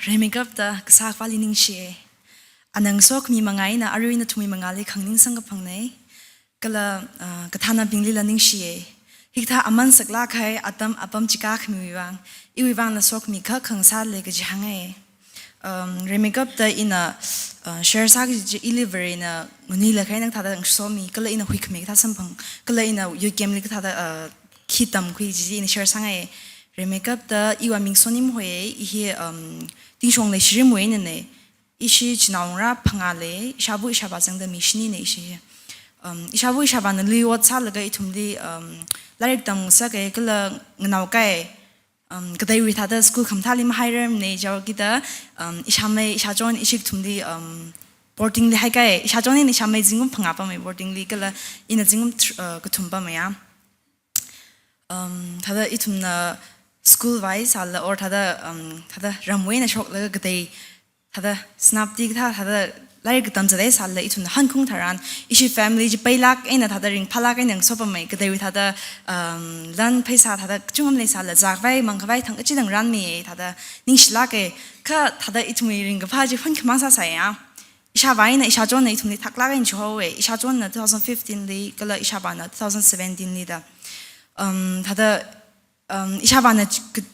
Remigap da kasak pali ning she anang sok mi mangai na arui na tumi mangali khangning sang phangnei kala kathana bingli la ning she hikta aman sakla khai atam apam chika khmi wang iwang na sok mi kha khangsa le ga jangai Remigap da ina share sa ji delivery na ngni la khai nang thada so mi kala ina huik me tha sampang kala ina yu game li thada khitam khui ji ina share sangai Remigap da iwa ming sonim hoye ihi dingshong le shiri muay ne ishi chinaung ra phangale ishabu ishaba zang da mishni ne ishi ishabu ishaba na liwa tsa laga itumdi larik dang sa kaya kala nganaw kaya kadai wi thada school khamthali mahairam ne jaw kita ishamay ishajon ishik tumdi boarding li hai kaya ishajon ne ishamay jingum phangapa me boarding li kala ina jingum kathumpa maya thada itumna school wise alla or thada ramwe na shok laga gadai thada snapti thada larik tam jadai salla itun hankung tharan ishi family ji pailak ena thada ring phalak ena sopa mai gadai thada lan paisa thada chungam le salla jakwai mangwai thang chi dang ran me thada ningsla ke kha thada itumi ring pha ji phon khma sa sa ya isha wai na isha jon na itumi thakla ga in chowe isha jon na 2015 li kala isha ba na 2017 li da thada ishabana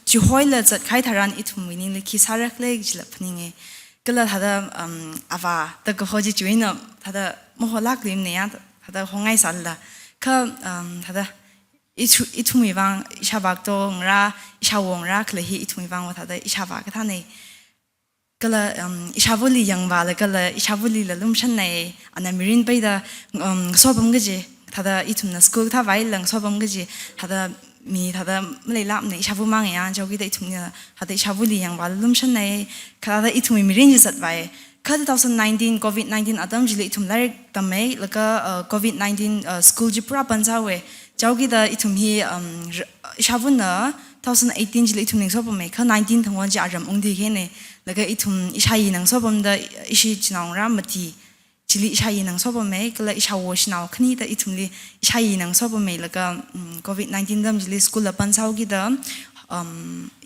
jihoila zat khai tharan itum winning le ki sarak le jila pninge kala thada ava ta ko hoji juina thada moholak lim ne ya thada hongai salla kha thada itum wang ishabak to ngra ishawong ra khle hi itum wang wa thada ishabak tha ne kala ishabuli yang ba la kala ishabuli la lum shan nei ana mirin paida sobam geje thada itum na school tha vai lang sobam geje thada mi thada mlei lam nei shabu mang ya jogi dei thumnya hada shabu li yang balum shan nei khada ithumi mirin ji sat vai kha 2019 covid 19 adam jili ithum lai tamai laka covid 19 school ji pura panjawe jogi da ithum hi shabu na 2018 jili ithum ning so pame kha 19 thongwan ji aram ongdi ge ne laka ithum ishai nang so pam da ishi chinang ra mati Chili ishai nang soba me kala ishawo shinaw khni da itumli ishai nang soba me laga covid 19 dam jili school la pansau gi da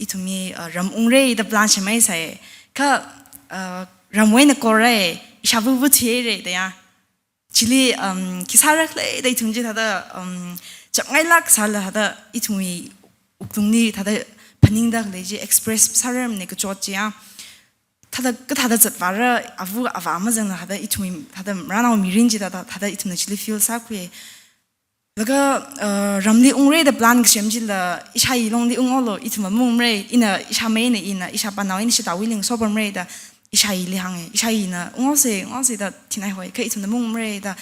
itumi ram ungre da plan shmai sai ka ramwe na kore ishabu bu che re da ya chili kisarak le da itumji da changai lak sala da itumi ukungni da paning da le ji express saram ne ko chot ya thada zatwara avu avama jang hada itumi thada rana mirinji da thada itumna chili feel sa kwe laga ramli ungre da plan gsem la ishai long di ungolo ituma mumre ina ishamei ne ina ishapa naw in shita willing sobam re da ishai li hange ishai na ungose da tinai hoi ka itumna mumre da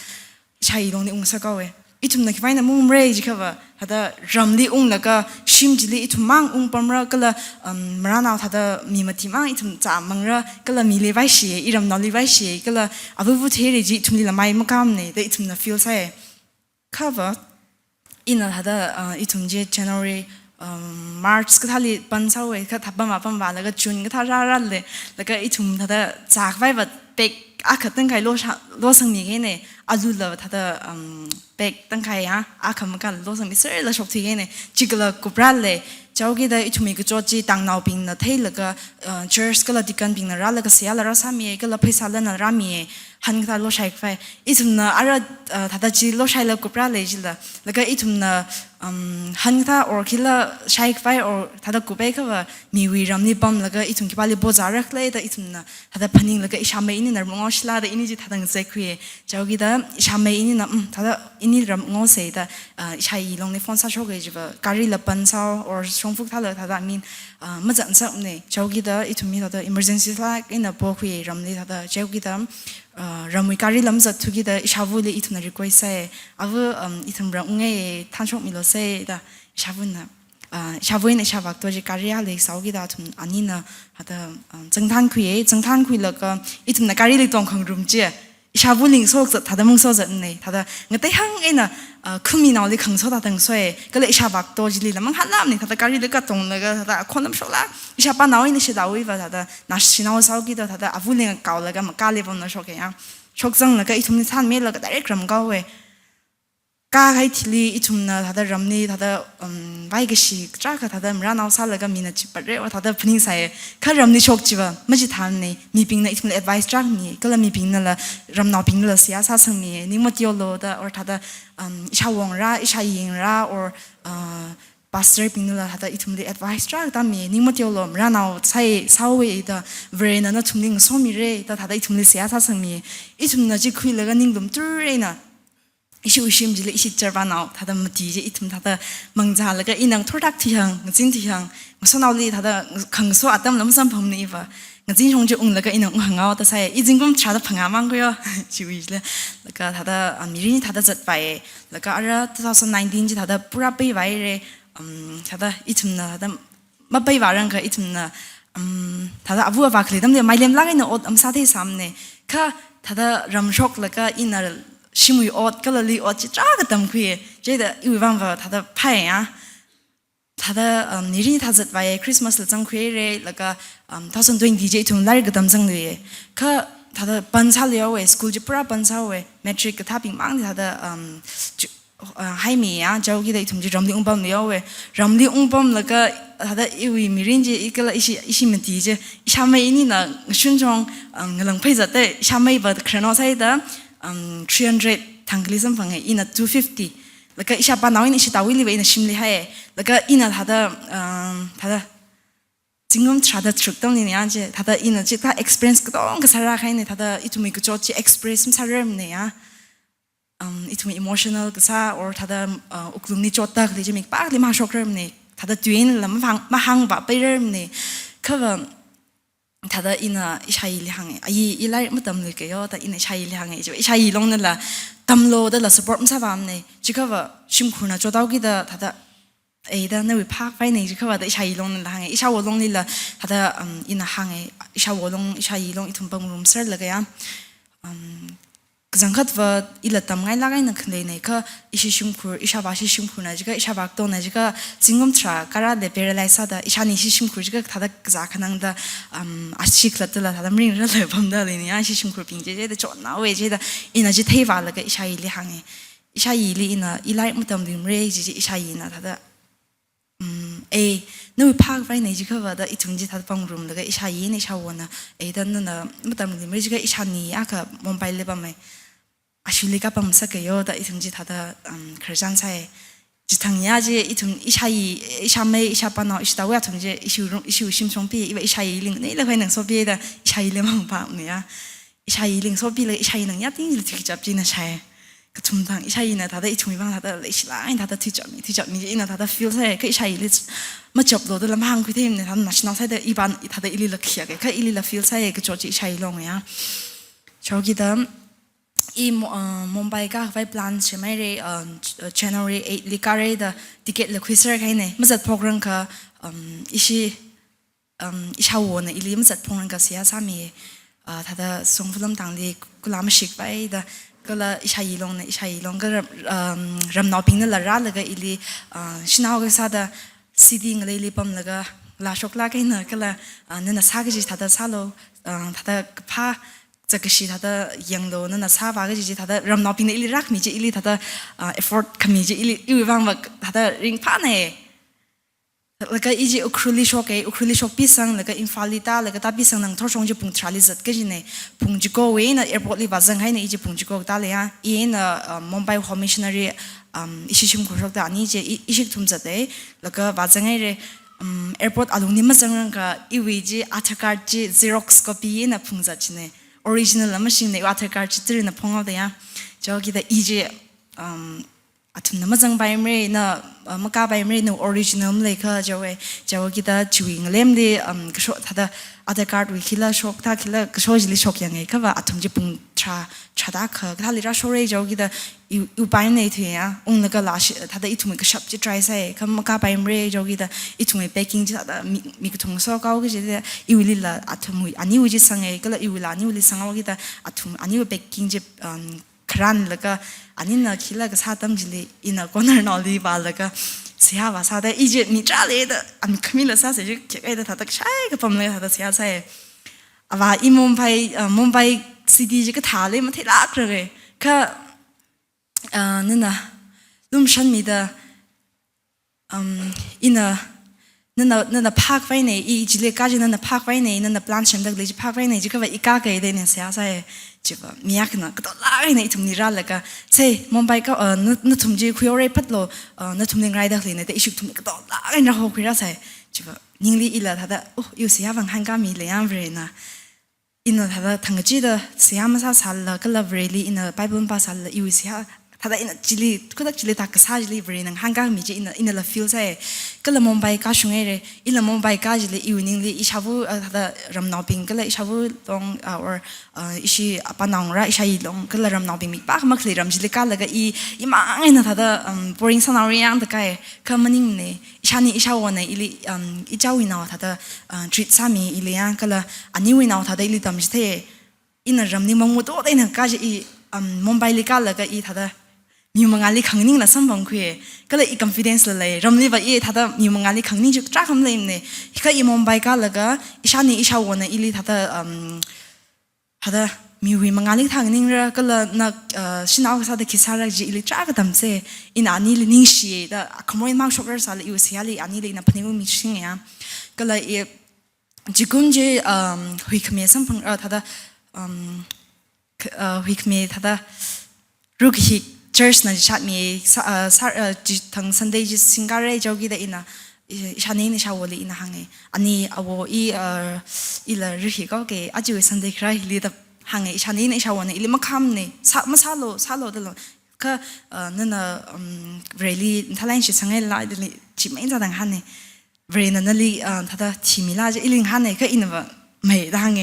ishai long di ungsa kawe itumna ki faina mumre ji khawa hada ramli ung laga shimjili itumang ung pamra kala marana thada mimati ma itum cha mangra kala mi lewai shi iram na lewai shi kala abu there ji itumli la mai makam ne da itumna feel sai cover ina hada itumje January March ka thali pansawe ka thapam apam ba laga June ka thara ra le laga itum thada chakwai ba pek akhatang kai lo sang mi ge ne azula thada pek tang khai ya akham ka lo sang mi ser la shok thi ge ne chigla kupra le chawgi da itumi ko chochi tang naw ping na theilaga church kala dikan ping na ra la ka sia la ra sa mi ka la phaisa la na ra mi han ka lo shaik fai itumna ara thada chi lo shaila kupra le jila laga itumna han ka or kila shaik fai or thada kubai ka mi wi ram ni pam laga itum ki pali bozar rak le da itumna thada paning laga ishame ini nar mong shla da ini ji thadang se khri chawgi da ishame ini na thada ini ram ngo se da ishai long ne phone sa shog ge jiba kari la pan sa or shongfuk thala thada min majan sa ne chawgi da itumi da emergency la ina po khri ram ni thada chawgi da ramui kari lam za thugi da ishavu le ituna request sai avu itum ra unge thanshok milo sai da shavuna shavuna shavak to je kari le saugi da thum anina hada jangthan khui la ka itum na kari le tong khang rum je ishavu ling sok za thada mung so za ne thada ngatai hang ena khumi naw le khang so da dang soe ka le ishabak to jili lamang halam ne thada kari le ka tong la ga thada khonam shola ishapa naw ni she dawi ba thada na shinaw saugi da thada avu le ka la ga ma ka le bon na shok ya shok jang la ka itum ni than me la ka direct ram ga we ก้าให้ทีลีอีทุมนะทัดรำนี้ทัดไว้ก็สิจ้าก็ทัดมรานเอาซาแล้วก็มีนะจิบเรื่องว่าทัดพนิสัยข้ารำนี้โชคจีบไม่ใช่ทานนี่มีปิงนะอีทุมเลย advice จ้างมีก็เลยมีปิงนั่นละรำนอปิงนั่นละเสียซาสังมีนี่มันเดียวโลดะ or ทัดอิชาวงราอิชายิงรา or pastor ปิงนั่นละทัดอีทุมเลย advice จ้างตามมีนี่มันเดียวโลมรานเอาใช้เศร้าเวดะเวรนั้นทุมนิ่งส้มมีเร่แต่ทัดอีทุมเลยเสียซาสังมีอีทุมน่ะจะคุยแล้วก็นิ่งดุมจุ้ยเร่นะอิชิอุชิมจิเลอิชิเจอร์บานเอาทัดมาดีจิอิทุมทัดมังจาแล้วก็อินังทุรักที่ยังจินที่ยังมันสนเอาลีทัดขังสวดตั้มแล้วมันสัมผัสนี่ว่ะจินชงจะอุ้งแล้วก็อินังหังเอาแต่ใส่อีจิงก็ชาดพังอามังก็ย่อชิวิเลยแล้วก็ทัดมีรินทัดจัดไปแล้วก็อะไร2019จิทัดปุระไปไว้เลยทัดอิทุมนะทัดมาไปวารังก็อิทุมนะทัดอาวัวว่าคลีตั้มเดียวไม่เลี้ยงลักอินอดสาธิตซ้ำเนี่ยก็ทัดรำชกแล้วก็อินาชิมุยอดก็เลยอดจิตรากระทำคุยเจดอีวันว่าทัดพายอ่ะทัดนี่รีทัดจัดไว้คริสต์มาสจังคุยเลยแล้วก็ทัดส่วนตัวดีเจทุ่งไล่กระทำจังเลยก็ทัดปัญชาเลี้ยวเว้สกูลจะปราปัญชาเว้แมทริกก็ทับปิงมังทัดให้มีอ่ะเจ้ากี่ได้ทุ่งจะรำลีอุ้งปั๊มเลี้ยวเว้รำลีอุ้งปั๊มแล้วก็ทัดอีวีมีรินจีอีกละอีมันดีเจอีชาไม่นี่นะชุ่มจงหลังไปจัดแต่อีชาไม่บัดครานอใส่เด้อ300 tanglism fange ina 250 laka isha pa nawin ishi tawili we ina shimli hae laka ina thada jingom thada truktam ni ya je thada ina je ta experience kdong ka sara khaine thada itumi ku chochi express saram ne ya itumi emotional ka sa or thada uklumni chota kli je mik pa kli ma shokram ne thada twin lam ma hang ba pe ram ne khawaทัดอินะอิชัยลิฮังไอ้ไล่ไม่ตำเลยก็ย่อแต่อินะอิชัยลิฮังไอ้จะอิชัยลงนั่นแหละตำโลนั่นแหละ support ไม่ทราบว่าเนี่ยจิก็ว่าชิมคุณนะจดเอากี่เด้อทัดไอ้เด้อในวิภาคไปเนี่ยจิก็ว่าแต่อิชัยลงนั่นแหละฮังไอ้อิชาวลงนี่แหละทัดอินะฮังไอ้อิชาวลงอิชัยลงอิทุ่มปังรุมเสร็จแล้วก็ยังจังคัดว่าอีหลัดทำไงล่ะไงนักเลยเนี่ยก็อิชิชิมคุณอิชาวาชิชิมคุณนะจิก็อิชาวบักโตนะจิก็จิงกมทราการะเดเปรไลซ่าดาอิชานิชิชิมคุณจิก็ทัดจากขนังดาอาชิกลัดละทัดมริงระเลยพัมดาเลยเนี่ยอิชิชิมคุณปิงเจเจเดจอดน้าเวเจเดอินะจิเทวาแล้วก็อิชายิลิฮังไงอิชายิลิอินะอีไลมุตตมดิมเรจิจิอิชายินะทัดนู่นภาคไปในจิก็ว่าได้อีทุ่งจิทัดปังรุมแล้วก็อิชายิในชาวนะดันนั่นนะมุตตมดิมเรจิก็อิชานีอ่ะก็มองไปเลยป่ะไหมอาชีพลิกาปั๊มสักเยอะแต่อีทุ่งจิทัดคริสจันใช่จิทังยาจิอีทุ่งอิชายีอิชาไม่อิชาปานออิชตาวะทุ่งจิอิชิวชิมชงปีอีว่าอิชายีลิงนี่เลยใครหนังโซบีแต่อิชายีเลยมังปั๊มเนี่ยอิชายีลิงโซบีเลยอิชายีหนังยัดยิ่งเลยที่จับจีน่ะใช่ก็ทุ่มทางอิชายีน่ะทัดอีทุ่งมีบ้างทัดเลยอิชลาอินทัดที่จับมีอินทัดฟีลใช่ก็อิชายีเลยมาจับโลดแล้วมาหังคุยเทมเนี่ยทัดนัชนอใช่แต่อีบานทัดอีลีละเขียกก็อีลีละฟีลใช่ก็จอดอิชายีลงเนี่ยชอบกี่ดอีมุมไบก็ไว้ plan ใช่ไหมเรJanuary 8ลิกาเรดติเกตเลยคุยเซอร์ใครเนี่ยมันจัดโปรแกรมก็อิชาวเนี่ยอีลีมันจัดโปรแกรมก็เสียสามีถ้าจะส่งฟิล์มต่างดีก็ลามาชิกไปแต่ก็ละอิชายีลงเนี่ยอิชายีลงก็รำนอพิงนั่นละร้านแล้วก็อีลีชินเอาก็ซาดซีดีอะไรลีปั๊มแล้วก็ลาชกลากันเนี่ยก็ละนั่นน่ะซาก็จีถ้าจะซาโลถ้าจะผ้าจะก็สิถ้าจะยังโดนนั่นน่ะซาว่าก็จีถ้าจะรำนอพิงเนี่ยอีลีรักมีจีอีลีถ้าจะeffort ขมีจีอีลีอีวังว่าถ้าจะริงผ้าเนี่ยแล้วก็อีจีอุครุลิชกอุครุลิชกพิสังแล้วก็อินฟาลิตาแล้วก็ตาพิสังนั่งทอชงจีปุ่งทราลิจัดก็จีเนี่ยปุ่งจีโก้เว้ยนะแอร์พอร์ตลีบาซังให้เนี่ยอีจีปุ่งจีโก้ตาเลยฮะอีน่ะมุมไบคอมมิชนารีอีชิชิมคุชกตานี่จีอีชิกทุ่มจัดเลยแล้วก็บาซังให้เลยแอร์พอร์ตอารมณ์นี่มาจังก็อีวีจีอัตการ์จีซีร็อกซ์ก็ปีน่ะปุ่งจัดจีเนี่ยออริจินัลแล้วมาชิงเนี่ยอัตการ์จีตื่นน่ะพงเอาเดียจอกี่แต่อีจีอาทุนน้ำมันจังใบเมื่อน่ะมันก้าใบเมื่อหนูออริจินัลเลยก็จะเว้จะว่ากี่ตาจุยงเล่มดีก็ชอบถ้าอัตการ์วิคิลาชกถ้าคิลาก็ชอบจิลิชกยังไงก็ว่าอาทุนจะปุ่งชาดาคือถ้าลิราชอบเลยจะว่ากี่ตาอยู่ไปในที่อ่ะองค์นั้นก็ลาชิถ้าอีทุนก็ชอบจะ try ใส่ก็มันก้าใบเมื่อจะว่ากี่ตาอีทุนเบกกิ้งจะถ้ามีกระทงโซ่ก็ก็จะอีวิลิละอาทุนอันนี้วิจิสังเกตก็เลยอีวิลานี่วิลิสังว่ากี่ตาอาทุนอันนี้เบกกิ้งจะครันแล้วก็อันนี้นะคิดแล้วก็ซาตั้มจิลีอินะก็น่านอลีบาแล้วก็เสียว่าซาได้อีเจมีจ้าเลยแต่อันขมิ้นละซาเสียจะเกี่ยวกับถ้าตักใช่ก็ผมเลยถ้าตักเสียใช่ว่าอีมุมไปซีดีจะก็ถ่ายเลยมันที่รักเลยก็นั่นนะ ลุ่มฉันมีเดอินะนั่นพักไว้ในอีจิเลกาจินั่นพักไว้ในนั่นพลานเชมดักเลยจิพักไว้ในจิก็ว่าอีกาเกยเดเนี่ยเสียใส่จิว่ามีอยากนะก็ต้องไล่ในทุ่มนิรันดร์เลยก็ใช่มุมไบก็นั่นทุ่มจีคุยอะไรพัดโลนั่นทุ่มยังไงดักเลยในแต่อิชุกทุ่มก็ต้องไล่นะเขาคุยแล้วใส่จิว่ายิ่งลีอีละท่าโอ้อยู่เสียบางฮันกามีเลยอันเวรนะอินะท่าทั้งจีเดเสียมาซาสัลละก็ละเวรลีอินะไปบุญภาษาละอยู่เสียท่าอินะจิลีก็ตักจิลีตักษาจิลีเวรนังฮันกามีจิอินะละฟิลใส่ก็ละมุมไบก็ช่วงเอร์อิละมุมไบก็จิลีอยู่นิ่งลีอิชาบูท่ารำนอปิงก็ละอิชาบูลงอิชิปานองระอิชาอีลงก็ละรำนอปิงมีปากมักเลยรำจิลีก็ละก็อีมาไงนะท่าboring สนามเรียงตะไคร้ก็มันนิ่งเนี่ยอิชานี่อิชาวันเนี่ยอิเจ้าวินาท่าtreat สามีอิเลียก็ละอันนี้วินาท่าอิลิตามจิเทอินะรำนี่มังมุดโอ้ได้นะก็จะมุมไบลิก็ละก็ท่ามีมังงาลีขังนิ่งละสัมบังคุยก็เลยconfidence เลยรำนี่ว่าท่ามีมังงาลีขังนิ่งจุดจ้าคำเลยเนี่ยก็มุมไบก็ละก็อิชานี่อิชาวันเนี่ยอิลิท่ามีวิมังงาลีทางนิ่งระก็เลยนักชินเอาซาเดคิสาระจีอิลิจ้าก็ทำเสอินอันนี้เลยนิ่งชีแต่ขโมยมากช็อกร์ซาเลยอยู่เสียเลยอันนี้เลยนับพนิวมีชิงเงี้ยก็เลยจีกุนจีหุยขมิ้นสัมพังท่าหุยขมิ้นท่ารุกฮิกchurch นะจัดมีทั้ง Sunday จิสิงการ์เจ้ากี่เดอินะฉันนี่นิชาวลีอินะฮังเออันนี้เอาอีละรุหิก็เกออาจู Sunday ใครลีดับฮังเอฉันนี่นิชาวเนี่ยอีลิมาคำเนี่ยมาซาโลเดลก็นั่นเรลี่ท่าไรชิสังเกตละเดลิจิไม่จะดังฮันเนี่ยเรนั่นลีท่าทีมิลาจะอีลิงฮันเนี่ยก็อินว่าไม่ดังเอ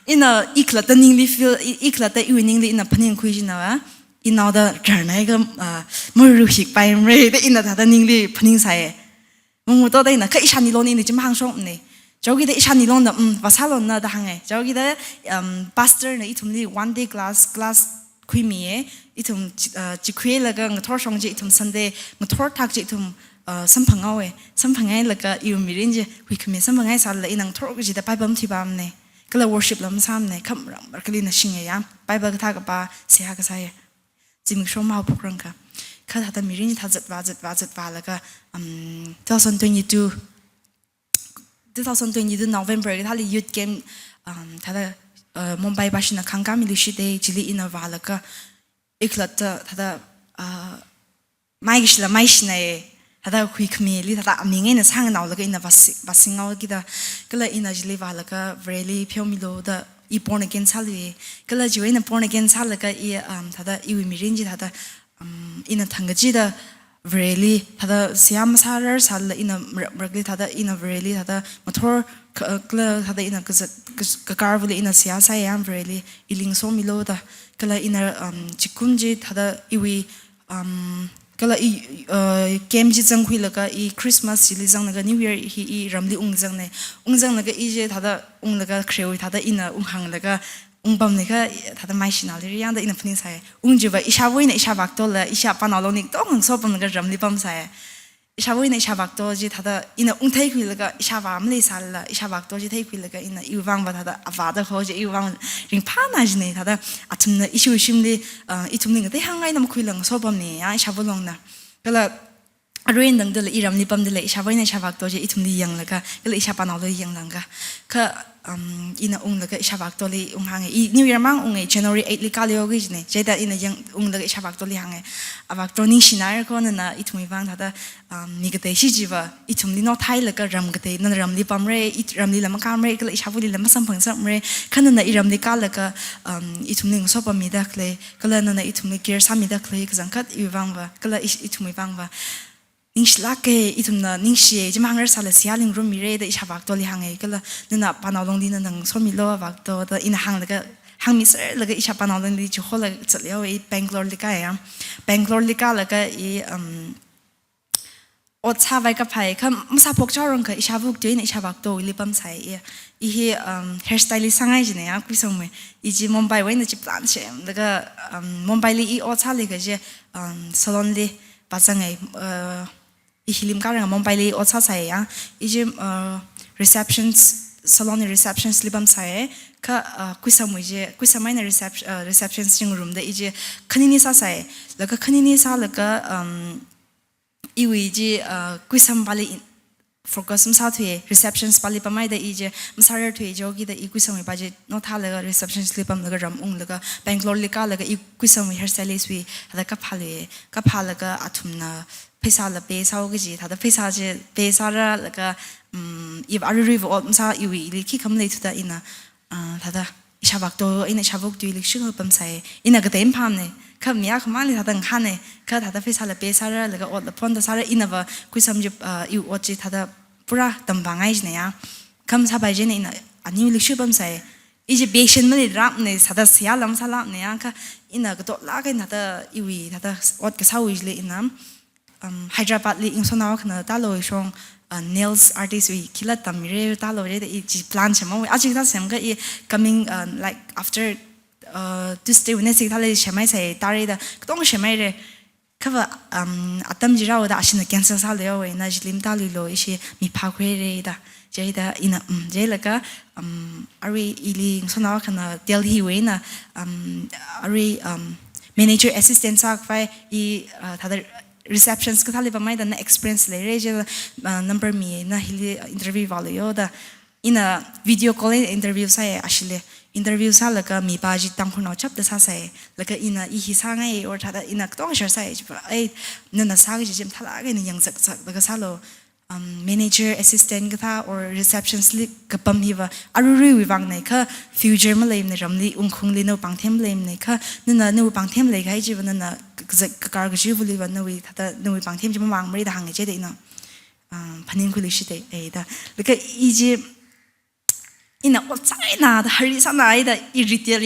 อินะอีกละแต่นิ่งลีฟิลอีกละแต่อยู่นิ่งลีอินะพันยังคุยจินะวะอินเอาเดอร์จานายก็มือรู้หิกไปเรื่อยแต่อินเอาท่านิ่งลีพนิงใส่มึงมุดตัวได้นะก็อิชันนิลอนนี่จะมาหังช่องนี่เจ้ากี่เดอิชันนิลอนน่ะภาษาลอนน่ะดังไงเจ้ากี่เดpastor เนี่ยอีทุ่มนี่ one day class คุยมีอีทุ่มจิคุยแล้วก็งทอร์ช่องจิอีทุ่ม Sunday งทอร์ทักจิอีทุ่มสัมพังเอาสัมพังไงแล้วก็อยู่มีเรื่องจิคุยขมิ้นสัมพังไงสัลเลยอีนังทอร์ก็จิได้ไปบัมที่บ้านเนี่ยก็เลย worship ลำซ้ำเนี่ยคำรำก็เลยน่ะชิงไงไปบักท่ากับป้าเสียก็ใส่จิมิชมมาพวกรังค่ะข้าท่ามีเรื่องท่าจัดว่าแล้วก็2022 November ท่าเลยyouth game ท่ามุมไบบ้านนะขังกามิลิชิเดจิลีอินาวาแล้วก็อีกแล้วท่าไม่กิชละไม่ชินเอท่าคุยขมิ้นลีท่ามีเงินสร้างหนาวแล้วก็อินาวาสิงเอากี่ท่าก็เลยอินาจิลีวาแล้วก็เวลี่เพียวมิโลดอีborn again ซาลีก็เลยจีวันนั้น born again ซาแล้วก็ท่าอีวิมิรินจิท่าอินทั้งจีท่าเวลี่ท่าเสียมซาร์ซาลอินรักลีท่าอินเวลี่ท่ามอเตอร์ก็เลยท่าอินก็การ์วลีอินเสียสายเวลี่อีลิงโซมิโลดก็เลยอินจิคุนจิท่าอีวิก็เลยเกมจิจังคุยแล้วก็อีคริสต์มาสจิลิจังแล้วก็นิวเยียร์อีรำลีจังเนี่ยแล้วก็อีเจท่าแล้วก็เครียดท่าอินหังแล้วก็ปั๊มเนี่ยก็ท่าไม่ชินาเลยยังแต่อินพนิสัยจีว่าอิชาวุ้ยเนี่ยอิชาบักโตเลยอิชาปานอลนิกต้องหังโซปั๊มแล้วก็รำลีปั๊มใส่อิชาวุ้ยเนี่ยอิชาบักโตจีท่าอินเทคุยแล้วก็อิชาบามเลยสัลละอิชาบักโตจีเทคุยแล้วก็อินอีวังว่าท่าอวาดเขาจีอีวังริงพานาจเนี่ยท่าอัตุนอิชูชิมเลยอีทุ่มหนึ่งแต่หังไงน้ำคุยหลังโซปั๊มเนี่ยอิชาบุลงนะก็เลยเรื่องดังเดลอีรำลีปั๊มเดลอิชาวุ้ยเนี่ยอิชาบักโตจีอีทุ่มดียังแล้วก็เลยอิชาปานอลยังหลังก็อินะแล้วก็อิชาบักตัวลีหังอีนิวเยียร์มั่งJanuary 8 ลิกาเลียวกิจเนี่ยเจแต่อินะยังแล้วก็อิชาบักตัวลีหังบักตัวนี้ชินาร์ก็นั่นนะอีทุ่มฟังท่ามีกระเตชิจีว่าอีทุ่มลีนอไทยแล้วก็รำกระเตนั่นรำลีปั๊มเร่อีรำลีละมังการเร่ก็เลยอิชาบุลีละมัสัมพังสัมเร่ขณะนั้นอีรำลีกาแล้วก็อีทุ่มลีก็ชอบมีดักเลยก็เลยนั่นอีทุ่มลีเกียร์สามีดักเลยก็จังกัดอีฟังว่าก็เลยอีทุ่มฟังว่านิ่งสลักเกอีทุ่มน่ะนิ่งเสียจะมาหังเรื่องสารเสียลิงรูมีเร่แต่อิชาบักตัวลีหังก็เลยนั่นน่ะปานเอาลงดีนั่นนั่งสมิโลบักตัวแต่อินหังแล้วก็หังมิสแล้วก็อิชาปานเอาลงดีจุดเขาเลยจัดเลี้ยวอีแบงกลอร์ลิกาแบงกลอร์ลิกาแล้วก็อีอดชาไว้กับไผ่เขาไม่ทราบพวกเจ้ารงก็อิชาบุกตัวอิชาบักตัวลิบัมใส่อีเฮร์สไตลิสต์สังไงจีเนี่ยคุยสมัยอีจีมุมไบไว้ในจีปลานเชมแล้วก็มุมไบลีอีอดชาเลยก็จะสลอนลีปัจจัยอีฮิลิมการังมุมไบลีอดชาใส่อีจีreceptions salon receptions libam sai ka kuisa mai na receptions jing room da ije khanini sa sai la ka khanini sa la ka iwi ji kuisam bali focus msa thue receptions bali pamai da ije msarer thue jogi da i kuisam ba je no tha laga reception slipam laga ram ung laga bangalore lika laga i kuisam hairstylist wi hada ka phalaga athumna phaisa la pe sau gi ji thada phaisa je pe sara laga if ari vo msa iwi li ki kam le thu da ina thada shabak to ina shabuk tu lik shing pam sai ina ga tem pham ne kham ya khama li thadang khane kha thada phaisa la pe sara laga ot la phone da sara ina ba kuisam je i ochi thada pura tambangai ne ya kham sa bai je ne ina ani lik shi pam sai ije patient mali rap ne sada sia lam sala ne ya kha ina ga to la ga na da iwi thada ot ka sau le ina Hyderabad li insona khna ta lo shong nails artist we kila tamire ta lo re the plan chama we aji ta sem ga I coming like after this day when se ta le shemai sai ta re da tong shemai re kha atam ji ra da ashin cancer sa le we na jlim ta lo ishi mi pha khwe re da je da ina je la ka ari ili insona khna Delhi we na ari manager assistant sa fa I thada receptions ka thali pamai da na experience le re je number mi na hili interview valo yo da ina video call interview sa ashile interview sa la ka mi pa ji tang khono chap da sa sai la ka ina I hi sa ngai or thada ina tong shar sai ai na sa gi jem thala ga ni yang sak sak da ka sa lo manager assistant ka tha or reception slip ka pam hi wa aruri wi wang nei kha future ma leim ne ramli ungkhung li no pangthem leim nei kha na no pangthem le gai ji wa na kar ga ji vuli wa no wi thata no wi pangthem ji ma wang mari da hang je de ina phanin khuli shi de ai da leka I ji ina o chai na da hari sa na ai da I retail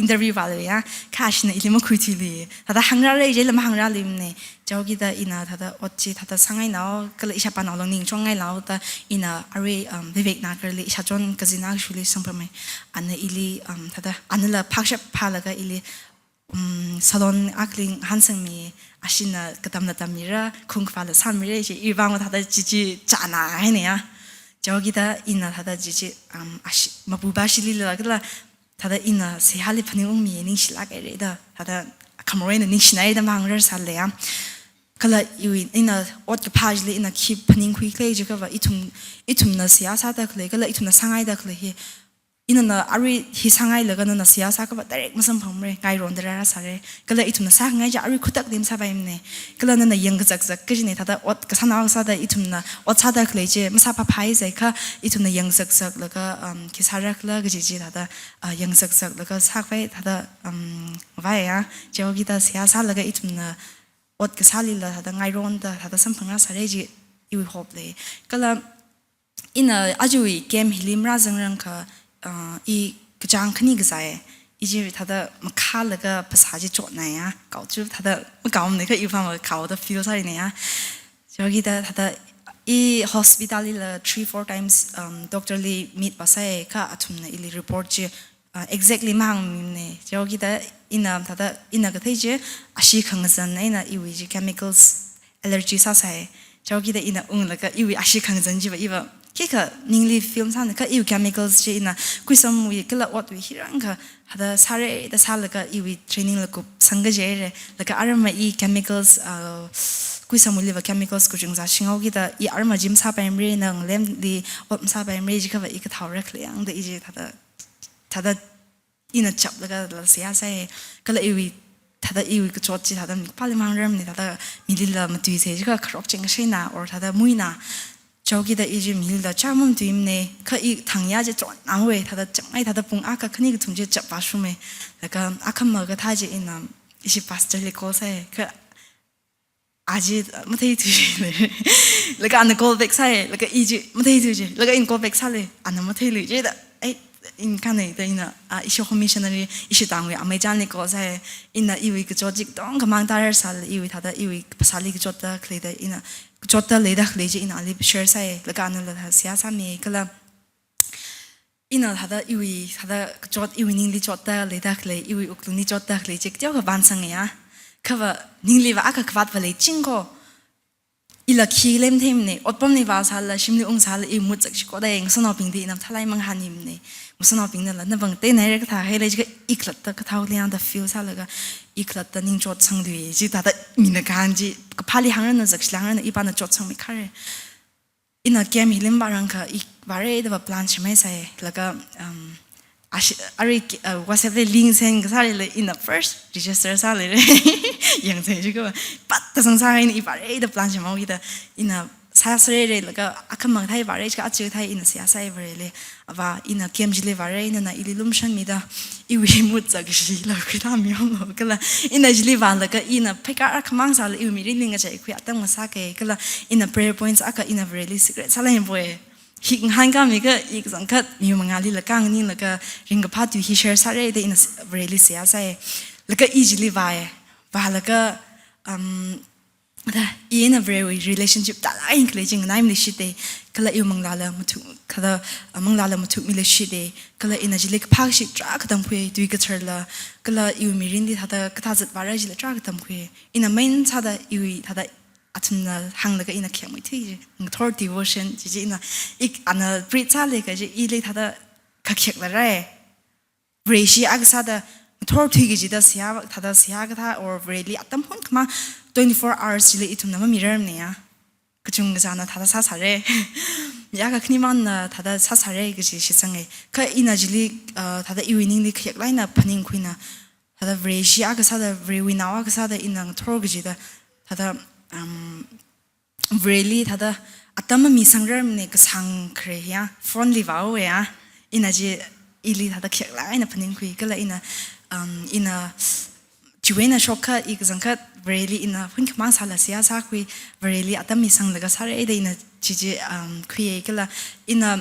interview va le ya cash na ilima khuti li thada hangra le je lama hangra lim ne jogi da ina thada otchi thada sangai na kala isha pa na lo ning chongai lao da ina ari vivek na kar li isha jon kazina shuli sampame ana ili thada anala phaksha phalaga ili salon akling hansang mi ashina katamna tamira khungfala samire je ibang thada ji chana hai ne ya jogi da ina thada ji ashi mabuba shili la kala thada ina se hali phani mi ning shila ga re da thada kamore na ning shnai da mangrer sal le ya kala ina ot ka phajli ina khi phaning khui klei je ka wa itum na siyasa ta klei kala itum na sangai da klei hi ina na ari hi sangai la ga na siyasa ka ba direct masam phamre kai ron da ra sare kala itum na sa ngai ja ari khutak dim sa baim ne kala na yang jak jak ka jine thada ot ka sana sa da itum na ot sa da klei je masa pa phai zai kha itum na yang jak jak la ga ki sarak la ga ji thada yang jak jak la ga sa phai thada va ya jogi da siyasa la ga itum na ot ka sali la thada ngai ron da thada samphanga sare ji I hope le kala ina ajui kem hilim ra jang rang kha I kajang khani ga sai iji thada makha la ga phasa ji chot na ya kau chu thada kau ne kha I phang kau da feel sai ne ya jogi da thada I hospital la 3-4 times doctor li meet ba sai kha athum na ili report ji exactly mang ne jogi da ina thada ina ga thai je ashi khangzan na iwi ji chemicals allergy sa sai jogi da ina ung la ka iwi ashi khangzan ji ba iwa kika ningli film san ka iwi chemicals ji ina kuisam wi kala ot wi hirang ka hada sare da sala ka iwi training la ko sanga je re la ka arma I chemicals kuisam wi liver chemicals ku jing za shingo gi da I arma jim sa primary nang lem di ot sa primary ji ka ba I ka thau rek le ang da I je thada ina chap la ka la sia sai kala iwi thada iwi ka chot ji thada pali mang ram ni thada milila matui se ji ka khrok ching shina or thada muina jogi da iji milila chamum tuim ne ka I thangya je chon angwe thada changai thada pung aka khani ka thumje chap ba shume la ka akam ma ga tha je ina isi pastor le ko sai ka aji mathai tu je la ka an ko bek sai la ka iji mathai tu je la ka in ko bek sale an mathai lu je da ai in kane da ina isi commissionary isi tangwe amai jan le ko sai ina iwi ka chojik dong kamang tar sal iwi thada iwi pasali ka chota khle da ina chota le da khle je ina ali share sai la ka an la sia sa me kala ina thada iwi thada chot iwi ning li chota le da khle iwi uklu ni chota khle je kyo ka ban sang ya khawa ning li wa aka kwat va le chingo ila khilem them ne otpam ni wa sal la shimli ung sal I mut chak ko da eng sono ping di nam thalai mang hanim ne มุสนาปิงนั่นแหละนั่นบางเต้นไหนก็ท่าให้เลยจะอีกลัดตะก็เท่าเลี้ยงแต่ฟิลซะเลยก็อีกลัดตะนิ่งจดสังดูจีแต่มีนักการจีก็พาลิหังนั่นจากหลังนั่นอีปานจดสังไม่ค่าเลยอินเกมฮิลิมบารังค่ะอีกบาร์เรย์แบบพลานใช่ไหมใช่แล้วก็อะไรว่าเสพเลยลิงก์เซนก็ซาเลยอิน the first register ซาเลยอย่างเช่นก็ปัดแต่สังสารอินอีบาร์เรย์แบบพลานใช่ไหมวิธีอินสายสื่อเลยแล้วก็อาคำมังไทยบาร์เรย์ก็อาจจะไทยอินเสียสายบาร์เรย์เลยว่าอินเกมจิเลบาร์เรย์นั่นอิลิลุมชันมีดาอีวิมุดจากสิแล้วก็ทำยังไงก็ละอินจิเลบาร์แล้วก็อินพิการอาคำมังสาลอีวิมิริลิงก็จะคุยอัตมังสักก็ละอินprayer points อาคอินบาร์เรย์ secret สาเลยบ่อยหิงหันก็มีก็อีกสังกัดมีมังงาลีละกังนี่แล้วก็ริงกับพัดอยู่ที่เชอร์สาเลยได้อินบาร์เรย์เสียสายแล้วก็อีจิเลบาร์ว่าแล้วก็in a very relationship แต่ละอินเคลจิงนายมิลิชิเดก็เลยอยู่มังลาละมุทุก็เลยมังลาละมุทุมิลิชิเดก็เลยอินจิลิกพักชิตรักตั้งคุยดูกันเถอะละก็เลยอยู่มิรินดีท่าก็ท่าจัดบาร์จิลิตรักตั้งคุยอินไม่ท่าอยู่ท่าอัตนาหังเลยก็อินเขียนไม่ที่ทอร์ดิวอชันจริงๆนะอีกอันนั้นปริศาเลยก็จะอีเลยท่าก็เขียนละไรเรชีอักษรทอร์ที่ก็จะได้เสียท่าเสียก็ท่า or really อัตมหุ่นขมา24 hours จิลิอิทุมน้ำมีเรื่องเนี่ยก็จุงก็จะน่าท่าซาสาเร่ยากขึ้นมันน่ะท่าซาสาเร่ก็จะชิสังเกตก็อินาจิลิท่าอีวินิงลิขยักไล่น่ะพันิงคุยน่ะท่าเรชีอักษรเรวินาวอักษรอินังทอร์ก็จะได้ท่าreally ท่าอัตมามีสังเรื่องเนี่ยก็สังเครียฟอนลิวเอาเว้ยอินาจิอิลิท่าขยักไล่น่ะพันิงคุยก็เลยอินาจวนน่ะช็อกอีกสังกัด really อินะพุ่งมาสาลเสียสักคุย really อัตมิสังเลยก็สาระได้อินะจีคุยก็ละอินะ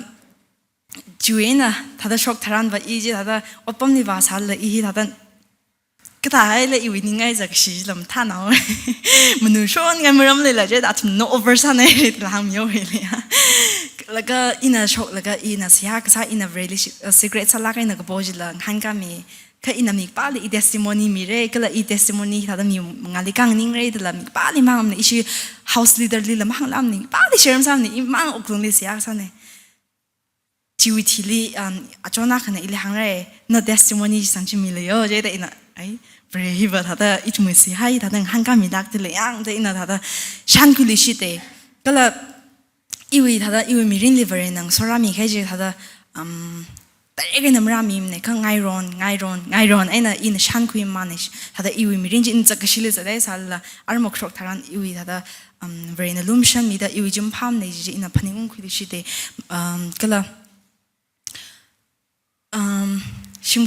จวนน่ะถ้าช็อกทารันว่าอีจีถ้าอปมนิวาสาลอีถ้าก็ถ้าให้เลยอีวินิง่ายจากชีลมท่านเอามนุษย์ชนกันไม่รำเลยละเจ้าแต่ถึง no over ซะเนี่ยเราไม่ยอมเลยแล้วก็อินะช็อกแล้วก็อินะเสียก็ซะอินะ really secret สาระก็อินะก็บอกจิละหันกันมีก็อินามิกป้าลีอี testimony มีเร่ก็เลยอี testimony ถ้ามีงานลิกังนิ่งเร่แต่ละมิกป้าลีมั่งมันอีชื่อ house leader ลีละมั่งลำนิ่งป้าลีเชื่อมซ้ำนี่มั่งอกลงลีเสียซ้ำเนี่ยชีวิตที่ลีอาจจะนักขนาดอีหลังเร่ no testimony สังชิมีเลยโอ้เจ๊แต่อินะไอ้ brave ถ้าแต่อีทุ่มเสียให้ถ้าแต่หันกันมีดักแต่เลยอ่างแต่อินะถ้าแต่ฉันคุลิชิเตก็เลยอีวิถ้าแต่อีวิมีรินลิเวอร์นังสระมีแค่เจถ้าแต่แต่เองเนี่ยมันรามีเนี่ยก็ง่ายร้อนไอ้น่ะอินชันคุยมันเนี่ยถ้าแต่อีวิมีเรื่องจินจักรชิลิจะได้สัลละอารมณ์ครอกทารันอีวิถ้าแต่เวรนลุ่มชันมีแต่อีวิจิมพามเนี่ยจิอินน่ะพันิงคุยดิชิเตก็ละชิม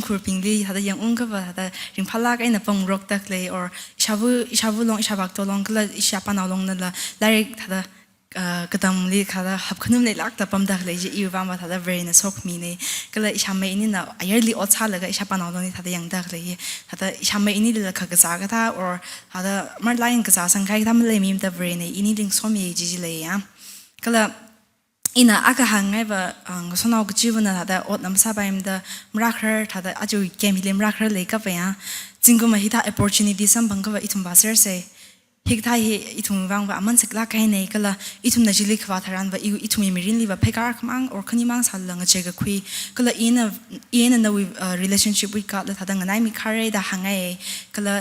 คูร์ปิงลีถ้าแต่ยังอุ้งก็ว่าถ้าแต่ริมพลากไอ้น่ะปงรกตักเลย or อิชาวุลงอิชาบักตัวลงก็ละอิชาปานเอาลงนั่นละแล้วถ้าแต่ก็ต้องลีค่ะแล้วหับขนมเลยลักแต่ปั๊มดักเลยจะอีวางมาถ้าได้ very น่ะสกมีเนี่ยก็เลยชาไม่นี่น่ะอายลีอดชาเลยก็ชาปนเอาตรงนี้ถ้าได้ยังดักเลยถ้าได้ชาไม่นี่เลยก็กระซากท่า or ถ้าได้มาไล่กระซาสังเกตทำเลยมีแต่ very เนี่ยอินี่ลิงสมีจีจีเลยอ่ะก็เลยอิน่ะอากาศไงว่าก็สนองจีบน่ะถ้าได้อดน้ำซาไปมันได้มรักเธอถ้าได้อาจจะเกมฮิเลมรักเธอเลยก็ไปอ่ะจริงก็มาฮิตา opportunity สัมพันธ์ก็ว่าอีทุ่มบาเซอร์เซ่ฮิกไทยอีทุ่มวังว่ามันสักลักให้ในก็ละอีทุ่มน่ะจิลิกว่าทารันว่าอีทุ่มมีรินลีว่าเพการ์กมัง or คนนี้มังสัลลังเจก็คุยก็ละอีน่ะวิ relationship วิกัดแล้วถ้าดังนั้นมีคาร์เรดาหังไงก็ละ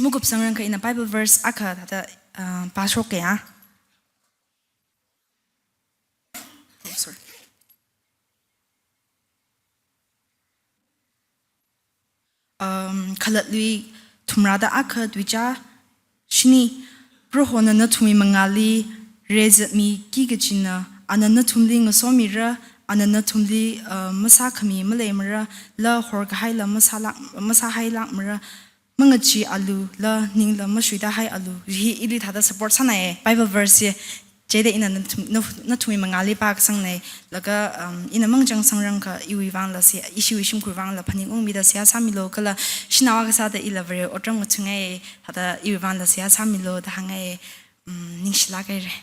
มุกุบสังเรื่องก็อินะ Bible verse อ่ะค่ะถ้าได้ปาชกเกะsorryขลัดลุยทุ่มราดาอ่ะค่ะดุจ้าชนีเพราะคนนั้นทุ่มมังลีเรซมีกี่กจินะอันนั้นทุ่มลิงสมิระอันนั้นทุ่มลีมาสักมีมาเลยมระละหัวกให้ละมาสักให้ละมระมังจีอาลูละนิ่งละมาช่วยได้ให้อาลูฮีอีลิท่าได้ support สันไหน Bible verse เจได้อินั้นทุ่มมังลีปากสังไหนแล้วก็อินั้นมังจังสังรังก็อีวิวังละเสียอีชิวิชิมคุยวังละพันิงองมีได้เสียสามีโลก็ละชินาวก็ซาได้อีละเวอร์อดจังก็ถึงไงท่าได้อีวิวังละเสียสามีโลได้หังไงนิ่งชิลากันเลย